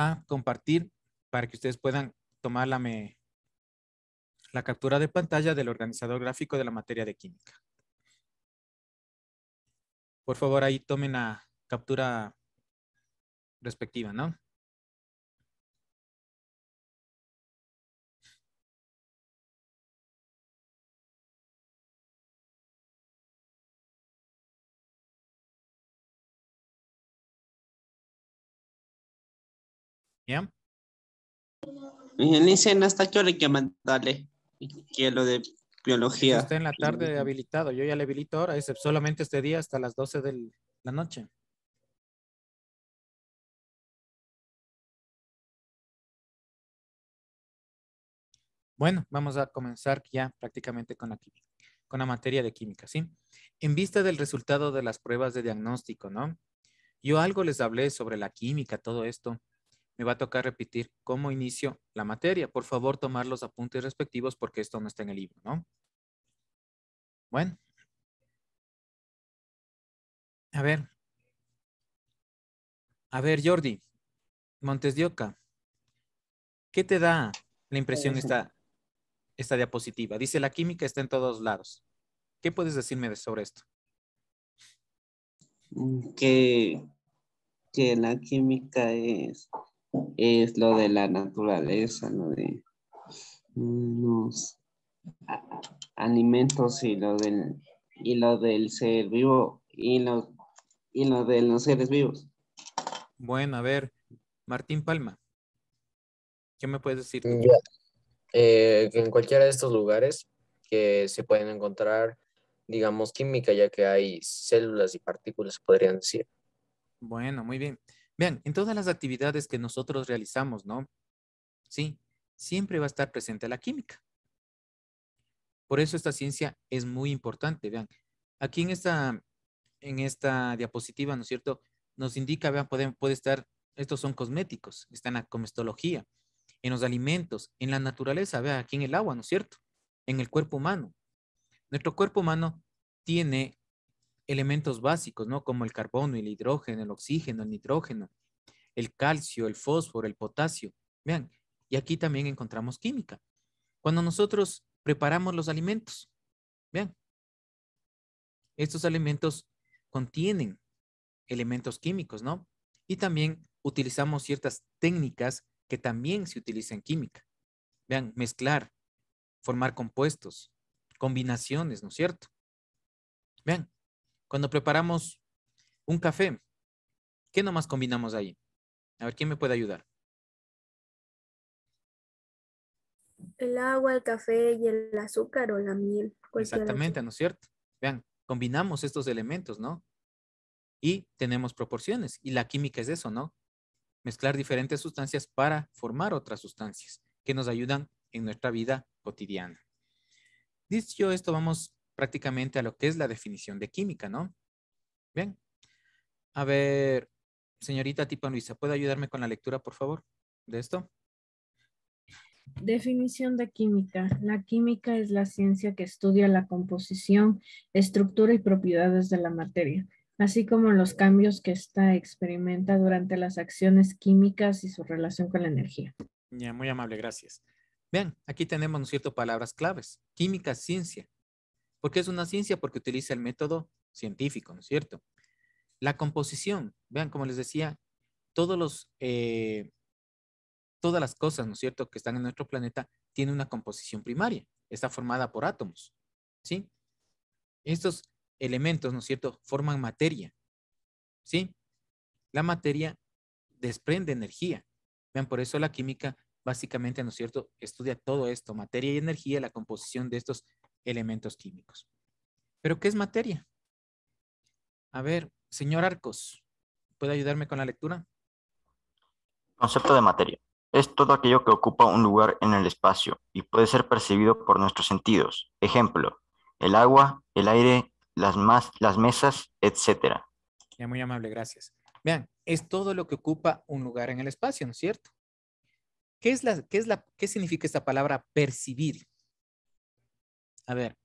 a compartir para que ustedes puedan tomar la captura de pantalla del organizador gráfico de la materia de química. Por favor, ahí tomen la captura respectiva, ¿no? ¿Ya? Dicen hasta qué hora hay que mandarle, que lo de Eso biología. está en la tarde habilitado. Yo ya le habilito ahora, es solamente este día hasta las 12 de la noche. Bueno, vamos a comenzar ya prácticamente con la materia de química, ¿sí? En vista del resultado de las pruebas de diagnóstico, ¿no? Yo algo les hablé sobre la química, todo esto. Me va a tocar repetir cómo inicio la materia. Por favor, tomar los apuntes respectivos porque esto no está en el libro, ¿no? Bueno. A ver. A ver, Jordi. Montes de Oca. ¿Qué te da la impresión esta diapositiva? Dice la química está en todos lados. ¿Qué puedes decirme sobre esto? Que, que la química es lo de la naturaleza, lo de los alimentos y lo del ser vivo y lo de los seres vivos. Bueno, a ver, Martín Palma, ¿qué me puedes decir tú? Ya, que en cualquiera de estos lugares que se pueden encontrar, digamos, química, ya que hay células y partículas, podrían decir. Bueno, muy bien. Vean, en todas las actividades que nosotros realizamos, ¿no? Sí, siempre va a estar presente la química. Por eso esta ciencia es muy importante. Vean, aquí en esta diapositiva, ¿no es cierto? Nos indica, vean, puede estar, estos son cosméticos, está en la comestología, en los alimentos, en la naturaleza, vean, aquí en el agua, ¿no es cierto? En el cuerpo humano. Nuestro cuerpo humano tiene elementos básicos, ¿no? Como el carbono, el hidrógeno, el oxígeno, el nitrógeno, el calcio, el fósforo, el potasio. Vean, y aquí también encontramos química. Cuando nosotros preparamos los alimentos, vean, estos alimentos contienen elementos químicos, ¿no? Y también utilizamos ciertas técnicas que también se utilizan en química. Vean, mezclar, formar compuestos, combinaciones, ¿no es cierto? Vean, cuando preparamos un café, ¿qué nomás combinamos ahí? A ver, ¿quién me puede ayudar? El agua, el café y el azúcar o la miel. Cualquiera. Exactamente, ¿no es cierto? Vean, combinamos estos elementos, ¿no? Y tenemos proporciones. Y la química es eso, ¿no? Mezclar diferentes sustancias para formar otras sustancias que nos ayudan en nuestra vida cotidiana. Dicho esto, vamos prácticamente a lo que es la definición de química, ¿no? Bien. A ver, señorita Tipa Luisa, ¿puede ayudarme con la lectura, por favor, de esto? Definición de química. La química es la ciencia que estudia la composición, estructura y propiedades de la materia, así como los cambios que ésta experimenta durante las acciones químicas y su relación con la energía. Ya, muy amable, gracias. Vean, aquí tenemos, ¿no es cierto?, palabras claves. Química, ciencia. ¿Por qué es una ciencia? Porque utiliza el método científico, ¿no es cierto? La composición. Vean, como les decía, todas las cosas, ¿no es cierto?, que están en nuestro planeta tienen una composición primaria. Está formada por átomos, ¿sí? Estos elementos, ¿no es cierto?, forman materia, ¿sí? La materia desprende energía. Vean, por eso la química básicamente, ¿no es cierto?, estudia todo esto, materia y energía, la composición de estos elementos químicos. ¿Pero qué es materia? A ver, señor Arcos, ¿puede ayudarme con la lectura? Concepto de materia. Es todo aquello que ocupa un lugar en el espacio y puede ser percibido por nuestros sentidos. Ejemplo, el agua, el aire, las mesas, etc. Ya, muy amable, gracias. Vean, es todo lo que ocupa un lugar en el espacio, ¿no es cierto? ¿Qué significa esta palabra percibir? A ver,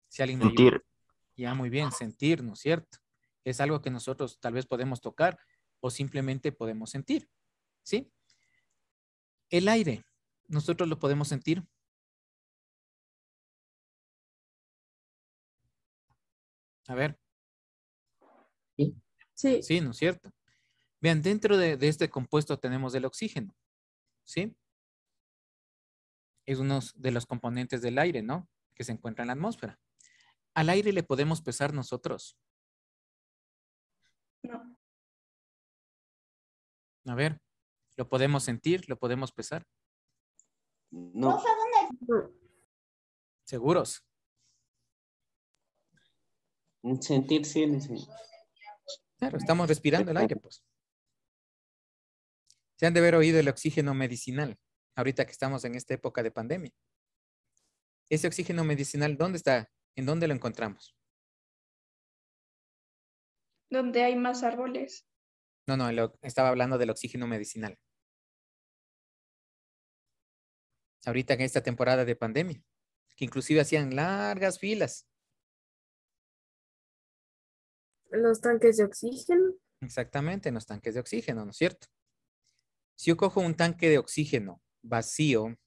si alguien me ayuda. Sentir, Ya, muy bien, sentir, ¿no es cierto? Es algo que nosotros tal vez podemos tocar o simplemente podemos sentir, ¿sí? El aire, ¿nosotros lo podemos sentir? A ver. Sí. Sí, ¿no es cierto? Vean, dentro de este compuesto tenemos el oxígeno, ¿sí? Es uno de los componentes del aire, ¿no? Que se encuentra en la atmósfera. ¿Al aire le podemos pesar nosotros? No. A ver, ¿lo podemos sentir? ¿Lo podemos pesar? No. ¿Seguros? Sentir sí, sí. Claro, estamos respirando el aire, pues. Se han de haber oído el oxígeno medicinal, ahorita que estamos en esta época de pandemia. Ese oxígeno medicinal, ¿dónde está? ¿En dónde lo encontramos? Donde hay más árboles. No, estaba hablando del oxígeno medicinal. Ahorita en esta temporada de pandemia, que inclusive hacían largas filas. Los tanques de oxígeno. Exactamente, en los tanques de oxígeno, ¿no es cierto? Si yo cojo un tanque de oxígeno vacío,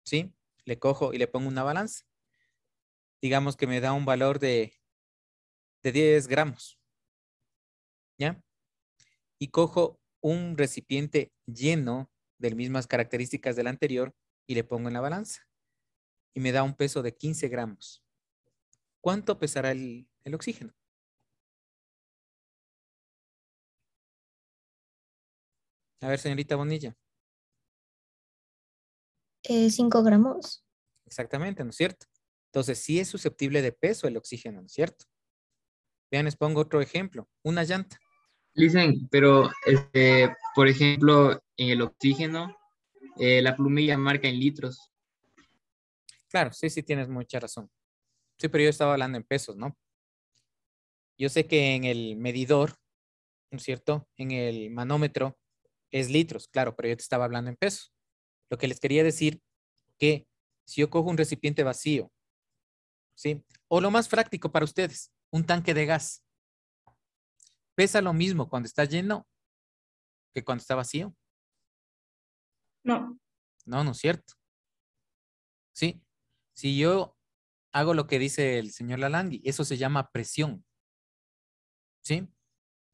¿sí? Le cojo y le pongo una balanza. Digamos que me da un valor de 10 gramos. ¿Ya? Y cojo un recipiente lleno de mismas características del anterior y le pongo en la balanza. Y me da un peso de 15 gramos. ¿Cuánto pesará el oxígeno? A ver, señorita Bonilla. 5 gramos. Exactamente, ¿no es cierto? Entonces, sí es susceptible de peso el oxígeno, ¿no es cierto? Vean, les pongo otro ejemplo. Una llanta. Listen, pero por ejemplo, en el oxígeno, la plumilla marca en litros. Claro, sí tienes mucha razón. Sí, pero yo estaba hablando en pesos, ¿no? Yo sé que en el medidor, ¿no es cierto? En el manómetro es litros, claro, pero yo te estaba hablando en pesos. Lo que les quería decir que si yo cojo un recipiente vacío, ¿sí? O lo más práctico para ustedes, un tanque de gas. ¿Pesa lo mismo cuando está lleno que cuando está vacío? No. No, no es cierto. ¿Sí? Si yo hago lo que dice el señor Lalandi, eso se llama presión. ¿Sí?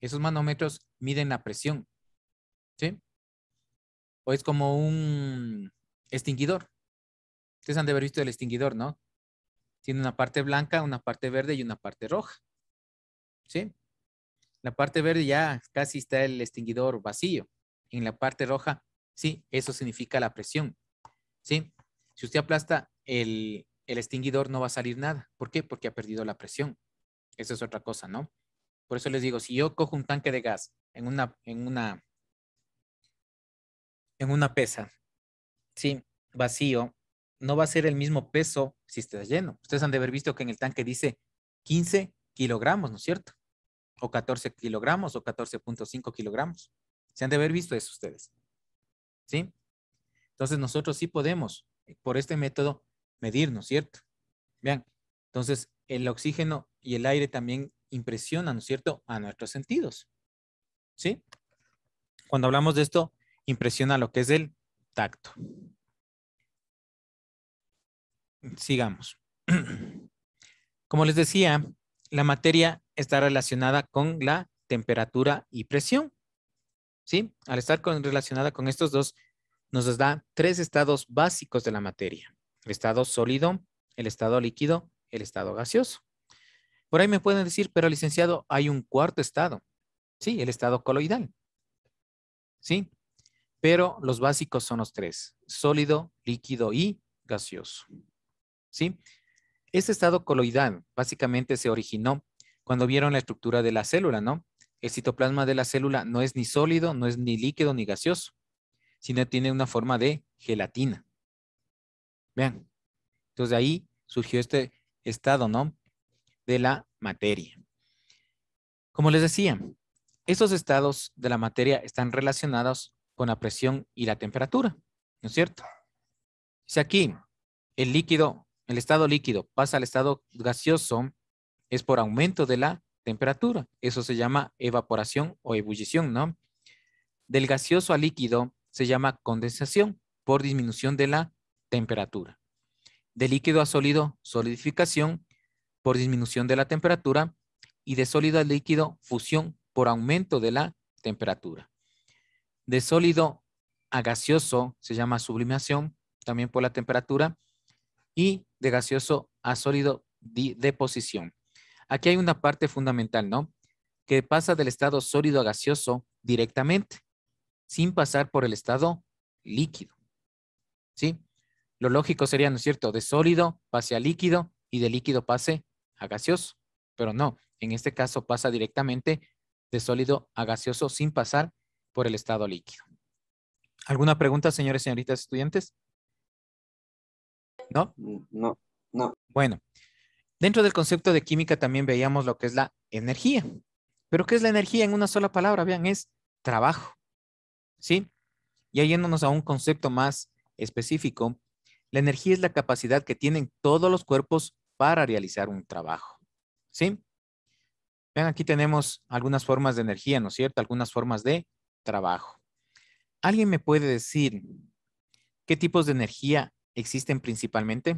Esos manómetros miden la presión. ¿Sí? O es como un extinguidor. Ustedes han de haber visto el extinguidor, ¿no? Tiene una parte blanca, una parte verde y una parte roja. ¿Sí? La parte verde ya casi está el extinguidor vacío. En la parte roja, sí, eso significa la presión. ¿Sí? Si usted aplasta el extinguidor, no va a salir nada. ¿Por qué? Porque ha perdido la presión. Esa es otra cosa, ¿no? Por eso les digo, si yo cojo un tanque de gas en una pesa, ¿sí? Vacío, no va a ser el mismo peso si está lleno. Ustedes han de haber visto que en el tanque dice 15 kilogramos, ¿no es cierto? O 14 kilogramos o 14.5 kilogramos. Se han de haber visto eso ustedes. ¿Sí? Entonces nosotros sí podemos, por este método, medir, ¿no es cierto? Vean, entonces el oxígeno y el aire también impresionan, ¿no es cierto?, a nuestros sentidos. ¿Sí? Cuando hablamos de esto, impresiona lo que es el tacto. Sigamos. Como les decía, la materia está relacionada con la temperatura y presión. ¿Sí? Al estar relacionada con estos dos, nos da 3 estados básicos de la materia. El estado sólido, el estado líquido, el estado gaseoso. Por ahí me pueden decir, pero licenciado, hay un cuarto estado. Sí, el estado coloidal. ¿Sí? Pero los básicos son los 3. Sólido, líquido y gaseoso. ¿Sí? Este estado coloidal básicamente se originó cuando vieron la estructura de la célula, ¿no? El citoplasma de la célula no es ni sólido, no es ni líquido ni gaseoso, sino tiene una forma de gelatina. Vean. Entonces de ahí surgió este estado, ¿no? De la materia. Como les decía, estos estados de la materia están relacionados con la presión y la temperatura, ¿no es cierto? Si aquí el líquido, el estado líquido pasa al estado gaseoso, es por aumento de la temperatura. Eso se llama evaporación o ebullición, ¿no? Del gaseoso al líquido se llama condensación por disminución de la temperatura. De líquido a sólido, solidificación por disminución de la temperatura. Y de sólido a líquido, fusión por aumento de la temperatura. De sólido a gaseoso se llama sublimación, también por la temperatura. Y de gaseoso a sólido, deposición. Aquí hay una parte fundamental, ¿no? Que pasa del estado sólido a gaseoso directamente, sin pasar por el estado líquido. ¿Sí? Lo lógico sería, ¿no es cierto?, de sólido pase a líquido y de líquido pase a gaseoso. Pero no, en este caso pasa directamente de sólido a gaseoso sin pasar por el estado líquido. ¿Alguna pregunta, señores y señoritas estudiantes? ¿No? No, no. Bueno, dentro del concepto de química también veíamos lo que es la energía. ¿Pero qué es la energía en una sola palabra? Vean, es trabajo. ¿Sí? Y yéndonos a un concepto más específico, la energía es la capacidad que tienen todos los cuerpos para realizar un trabajo. ¿Sí? Vean, aquí tenemos algunas formas de energía, ¿no es cierto? Algunas formas de trabajo. ¿Alguien me puede decir qué tipos de energía existen principalmente?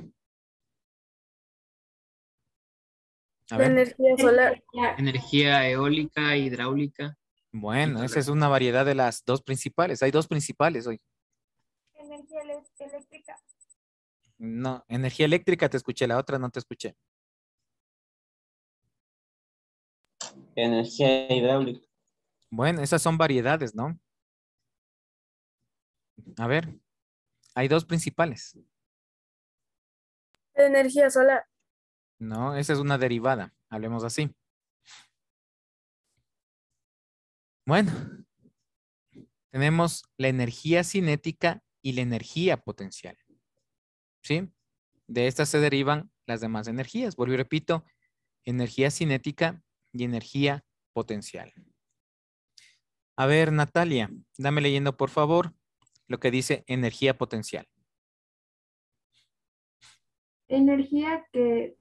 A La ver. energía solar. Energía eólica, hidráulica. Bueno, esa es una variedad de las dos principales. Hay dos principales hoy. Energía eléctrica. No, energía eléctrica te escuché, la otra no te escuché. Energía hidráulica. Bueno, esas son variedades, ¿no? A ver, hay dos principales. La energía solar. No, esa es una derivada. Hablemos así. Bueno, tenemos la energía cinética y la energía potencial. ¿Sí? De estas se derivan las demás energías. Vuelvo y repito, energía cinética y energía potencial. A ver, Natalia, dame leyendo por favor lo que dice energía potencial. Energía que...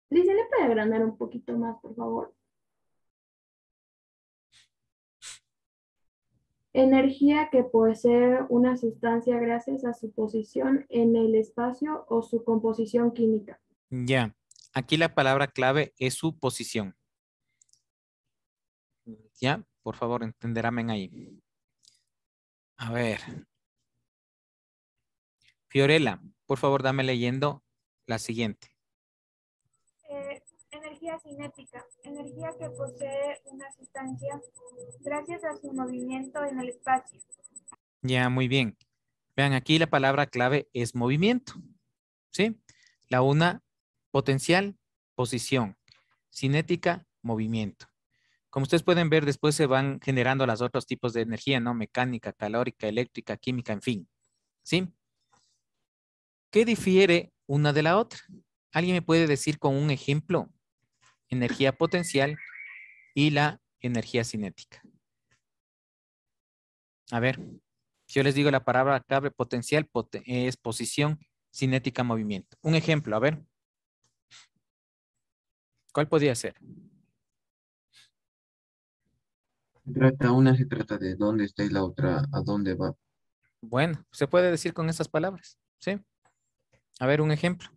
Lice, ¿le puede agrandar un poquito más, por favor? Energía que posee una sustancia gracias a su posición en el espacio o su composición química. Ya, aquí la palabra clave es su posición. Ya, por favor, entenderán ahí. A ver. Fiorella, por favor, dame leyendo la siguiente. Energía cinética. Energía que posee una sustancia gracias a su movimiento en el espacio. Ya, muy bien. Vean, aquí la palabra clave es movimiento. ¿Sí? La una, potencial, posición. Cinética, movimiento. Como ustedes pueden ver, después se van generando los otros tipos de energía, ¿no? Mecánica, calórica, eléctrica, química, en fin. ¿Sí? ¿Qué difiere una de la otra? ¿Alguien me puede decir con un ejemplo? Energía potencial y la energía cinética. A ver, si yo les digo la palabra clave potencial, es posición, cinética, movimiento. Un ejemplo, a ver. ¿Cuál podría ser? Una se trata de dónde está y la otra a dónde va. Bueno, se puede decir con esas palabras, ¿sí? A ver, un ejemplo.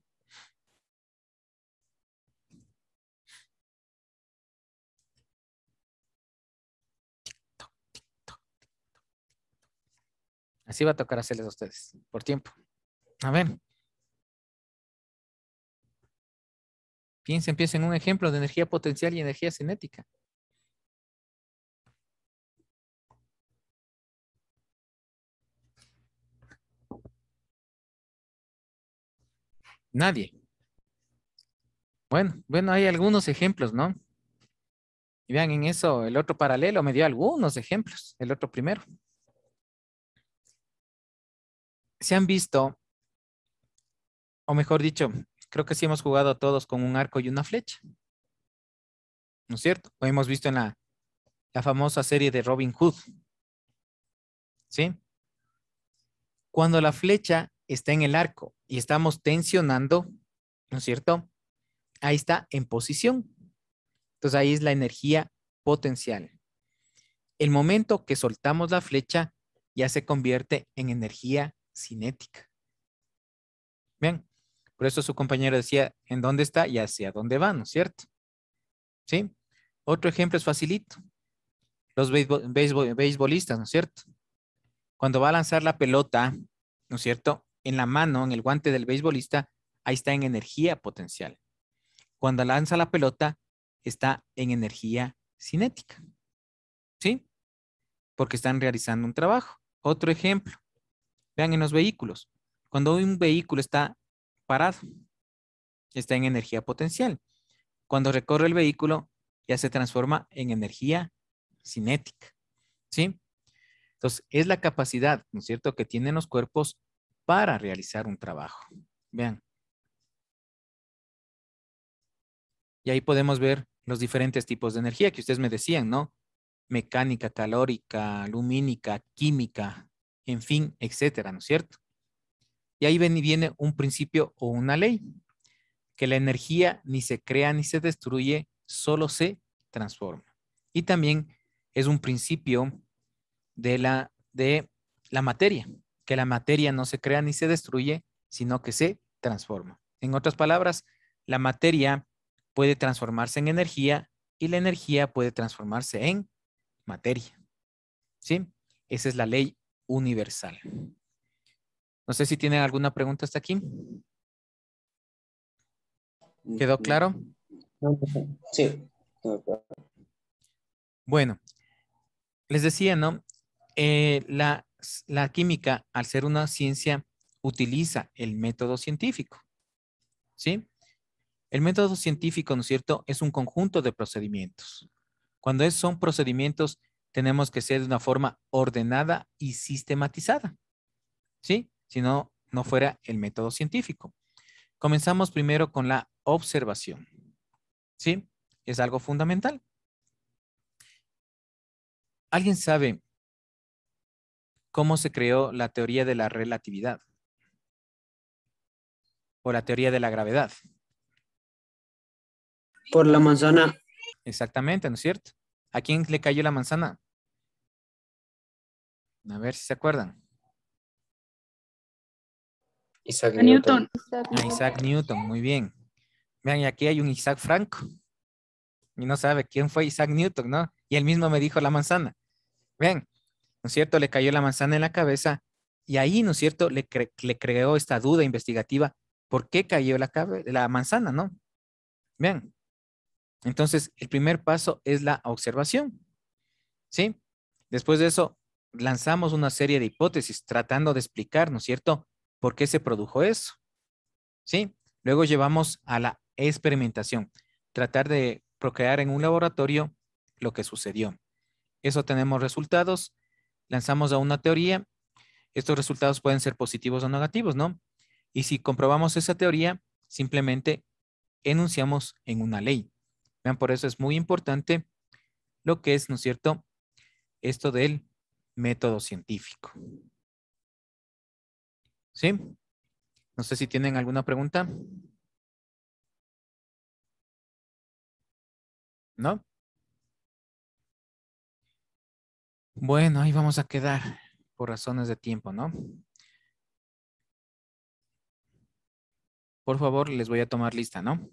Así va a tocar hacerles a ustedes, por tiempo. A ver. Piensen en un ejemplo de energía potencial y energía cinética. Nadie. Bueno, hay algunos ejemplos, ¿no? Y vean en eso, el otro paralelo me dio algunos ejemplos, el otro primero. Se han visto, o mejor dicho, creo que sí hemos jugado todos con un arco y una flecha. ¿No es cierto? Lo hemos visto en la famosa serie de Robin Hood. ¿Sí? Cuando la flecha está en el arco y estamos tensionando, ¿no es cierto? Ahí está en posición. Entonces ahí es la energía potencial. El momento que soltamos la flecha, ya se convierte en energía cinética. Bien, por eso su compañero decía en dónde está y hacia dónde va, ¿no es cierto? ¿Sí? Otro ejemplo es facilito. Los beisbolistas, ¿no es cierto? Cuando va a lanzar la pelota, ¿no es cierto? En la mano, en el guante del beisbolista, ahí está en energía potencial. Cuando lanza la pelota, está en energía cinética. ¿Sí? Porque están realizando un trabajo. Otro ejemplo. Vean en los vehículos. Cuando un vehículo está parado, está en energía potencial. Cuando recorre el vehículo, ya se transforma en energía cinética. ¿Sí? Entonces, es la capacidad, ¿no es cierto?, que tienen los cuerpos para realizar un trabajo. Vean. Y ahí podemos ver los diferentes tipos de energía que ustedes me decían, ¿no? Mecánica, calórica, lumínica, química, en fin, etcétera, ¿no es cierto? Y ahí viene un principio o una ley, que la energía ni se crea ni se destruye, solo se transforma. Y también es un principio de la materia, que la materia no se crea ni se destruye, sino que se transforma. En otras palabras, la materia puede transformarse en energía y la energía puede transformarse en materia. ¿Sí? Esa es la ley universal. No sé si tienen alguna pregunta hasta aquí. ¿Quedó claro? Sí. Bueno, les decía, ¿no? La química, al ser una ciencia, utiliza el método científico. ¿Sí? El método científico, ¿no es cierto?, es un conjunto de procedimientos. Cuando son procedimientos, tenemos que ser de una forma ordenada y sistematizada. ¿Sí? Si no, no fuera el método científico. Comenzamos primero con la observación. ¿Sí? Es algo fundamental. ¿Alguien sabe cómo se creó la teoría de la relatividad? O la teoría de la gravedad. Por la manzana. Exactamente, ¿no es cierto? ¿A quién le cayó la manzana? A ver si se acuerdan. Isaac Newton. A Isaac Newton, muy bien. Vean, y aquí hay un Isaac Franco. Y no sabe quién fue Isaac Newton, ¿no? Y él mismo me dijo la manzana. Vean, ¿no es cierto? Le cayó la manzana en la cabeza y ahí, ¿no es cierto? Le creó esta duda investigativa. ¿Por qué cayó la manzana, no? Vean. Entonces, el primer paso es la observación. ¿Sí? Después de eso, lanzamos una serie de hipótesis tratando de explicar, ¿no es cierto?, por qué se produjo eso. ¿Sí? Luego llevamos a la experimentación, tratar de procrear en un laboratorio lo que sucedió. Eso tenemos resultados, lanzamos a una teoría, estos resultados pueden ser positivos o negativos, ¿no? Y si comprobamos esa teoría, simplemente enunciamos en una ley. Vean, por eso es muy importante lo que es, ¿no es cierto?, esto del método científico. ¿Sí? No sé si tienen alguna pregunta. ¿No? Bueno, ahí vamos a quedar por razones de tiempo, ¿no? Por favor, les voy a tomar lista, ¿no?